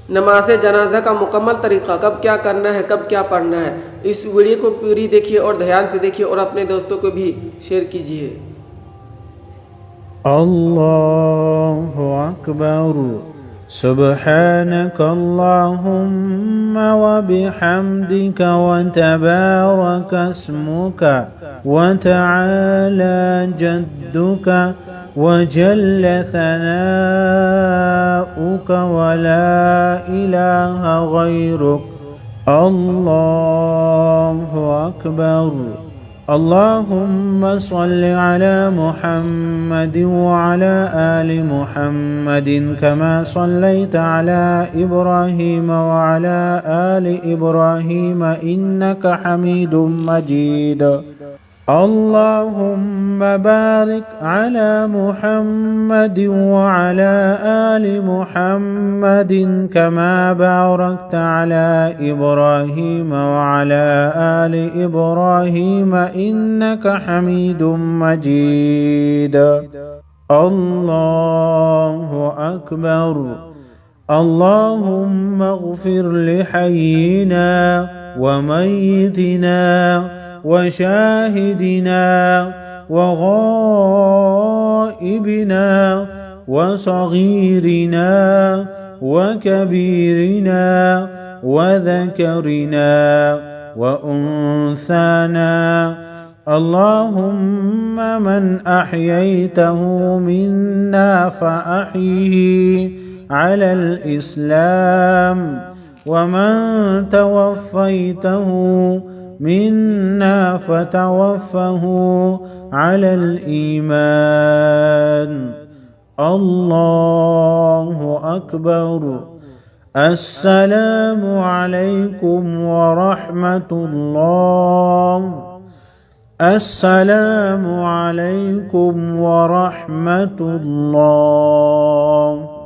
नमाज जनाजा का मुकम्मल तरीक़ा, कब क्या करना है, कब क्या पढ़ना है। इस वीडियो को पूरी देखिए और ध्यान से देखिए और अपने दोस्तों को भी शेयर कीजिए। अल्लाहु अकबर। सुब्हानक अल्लाहुम्मा व बिहम्दिका व तबारक अस्मुका व तआला जद्दुका व जल्ल सनाउका व ला इलाहा गैरुक। अल्लाहु अकबर। अल्लाहुम्मा सल्लि अला मुहम्मद व अला आलि मुहम्मदिन कमा सल्लैता अला इब्राहीम व अला आलि इब्राहीम इन्नका हमीदुम मजीद। अल्लाहुम्मा बारिक अला मुहम्मद व अला आलि मुहम्मदिन कमा बारकता अला इब्राहीम व अला आलि इब्राहीम इन्नका हमीदुम मजीद। अल्लाहु अकबर। अल्लाहुम्मा इग़फिर लिहय्यिना व मय्यितिना वशाहिदिना वग़ाइबिना वसग़ीरिना वकबीरिना वذكرنا وأنثانا। اللهم من أحييته منا فأحيه على الإسلام ومن توفيته منا فتوفه على الإيمان. الله أكبر. السلام عليكم ورحمة الله. السلام عليكم ورحمة الله.